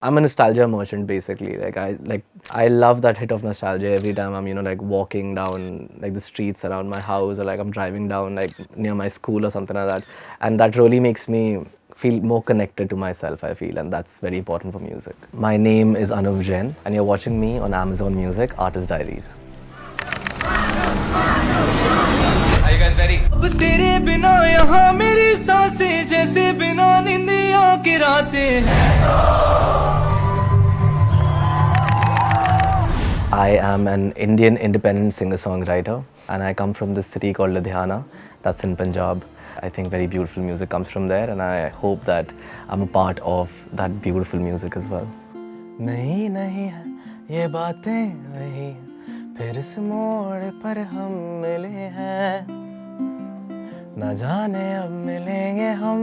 I'm a nostalgia merchant basically. I love that hit of nostalgia every time I'm like walking down like the streets around my house, or like I'm driving down like near my school or something like that, and that really makes me feel more connected to myself, I feel, and that's very important for music. My name is Anuv Jain and you're watching me on Amazon Music Artist Diaries. Are you guys ready? अब तेरे बिना यहाँ मेरी सांसें जैसे बिना निंदिया की रातें I am an Indian independent singer-songwriter and I come from this city called Ludhiana, that's in Punjab. I think very beautiful music comes from there and I hope that I'm a part of that beautiful music as well. नहीं नहीं है ये बातें वही फिर इस मोड़ पर हम मिले हैं ना जाने अब मिलेंगे हम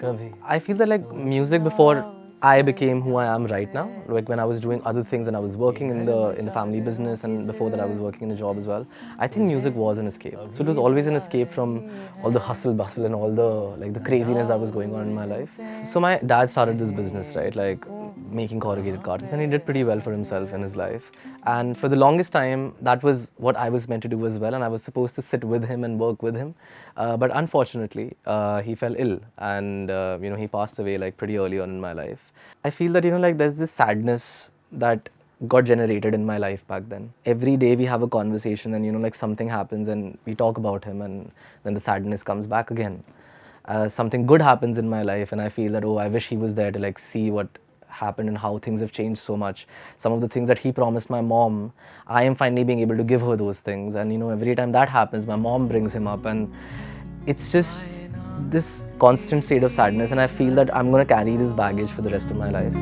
कभी. I feel that like music before I became who I am right now. Like when I was doing other things and I was working in the family business, and before that I was working in a job as well. I think music was an escape. So it was always an escape from all the hustle bustle and all the craziness that was going on in my life. So my dad started this business, right? Like making corrugated cartons, and he did pretty well for himself in his life. And for the longest time, that was what I was meant to do as well, and I was supposed to sit with him and work with him. But unfortunately, he fell ill, and he passed away like pretty early on in my life. I feel that like there's this sadness that got generated in my life back then. Every day we have a conversation, and like something happens, and we talk about him, and then the sadness comes back again. Something good happens in my life, and I feel that I wish he was there to like see what happened and how things have changed so much. Some of the things that he promised my mom, I am finally being able to give her those things, and every time that happens, my mom brings him up, and it's just this constant state of sadness, and I feel that I'm going to carry this baggage for the rest of my life.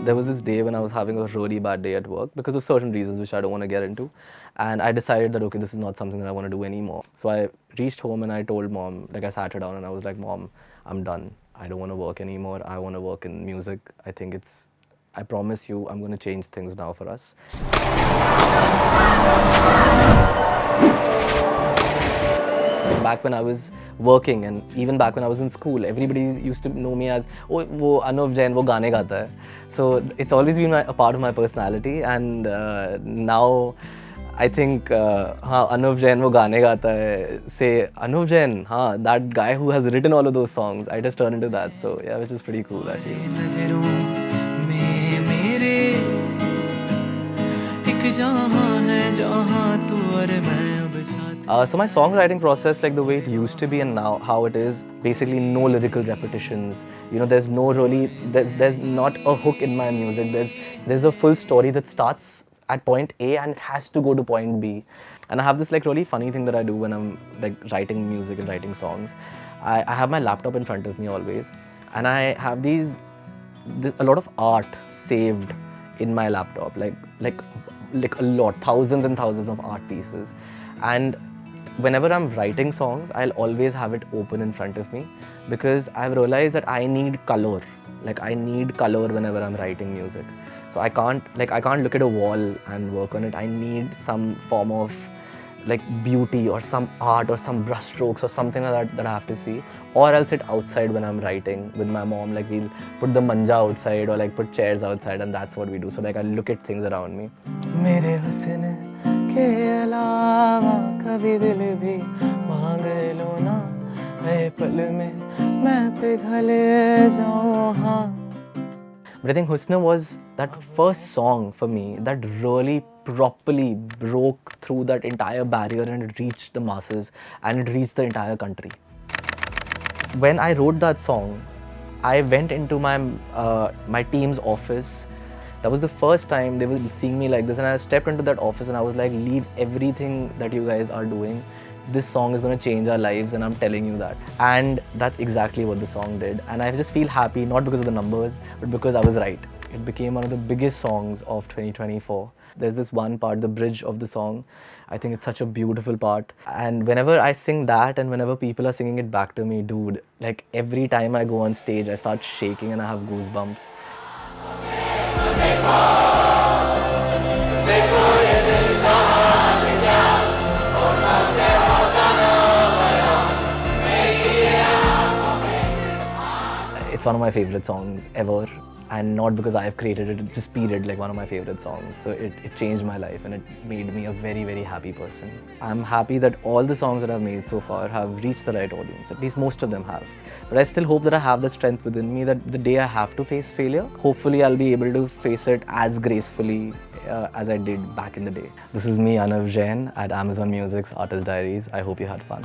There was this day when I was having a really bad day at work because of certain reasons which I don't want to get into, and I decided that okay, this is not something that I want to do anymore. So I reached home and I told mom, like I sat her down and I was like, Mom, I'm done. I don't want to work anymore. I want to work in music. I promise you, I'm going to change things now for us. Back when I was working, and even back when I was in school, everybody used to know me as, oh, wo Anuv Jain, wo gaane gaata hai. So it's always been a part of my personality, and now I think, Anuv Jain, wo gaane gaata hai. Say, Anuv Jain, that guy who has written all of those songs, I just turned into that. So yeah, which is pretty cool, I feel. So my songwriting process, like the way it used to be and now how it is, basically no lyrical repetitions. There's no there's not a hook in my music. There's a full story that starts at point A and it has to go to point B. And I have this like really funny thing that I do when I'm like writing music and writing songs. I have my laptop in front of me always, and I have a lot of art saved in my laptop, like a lot, thousands and thousands of art pieces. And whenever I'm writing songs, I'll always have it open in front of me because I've realized that I need color. Like I need color whenever I'm writing music. So I can't look at a wall and work on it. I need some form of like beauty or some art or some brush strokes or something like that I have to see. Or I'll sit outside when I'm writing with my mom. Like we'll put the manja outside or like put chairs outside, and that's what we do. So like I look at things around me. मेरे हुस्न के अलावा कभी दिल भी मांग लो ना ऐ पल में मैं पिघल जाऊं हाँ. But I think Husna was that first song for me that really properly broke through that entire barrier, and it reached the masses and it reached the entire country. When I wrote that song, I went into my team's office. That was the first time they were seeing me like this, and I stepped into that office and I was like, leave everything that you guys are doing. This song is going to change our lives, and I'm telling you that. And that's exactly what the song did. And I just feel happy, not because of the numbers, but because I was right. It became one of the biggest songs of 2024. There's this one part, the bridge of the song. I think it's such a beautiful part. And whenever I sing that and whenever people are singing it back to me, dude, like every time I go on stage, I start shaking and I have goosebumps. It's one of my favorite songs ever. And not because I have created it, it just period like one of my favorite songs. So it changed my life and it made me a very, very happy person. I'm happy that all the songs that I've made so far have reached the right audience. At least most of them have. But I still hope that I have that strength within me that the day I have to face failure, hopefully I'll be able to face it as gracefully as I did back in the day. This is me, Anuv Jain, at Amazon Music's Artist Diaries. I hope you had fun.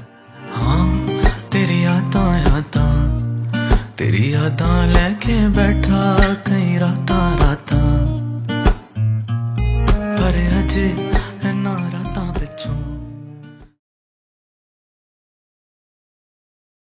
तेरी यादां लेके बैठा कई रातां रातां पर अज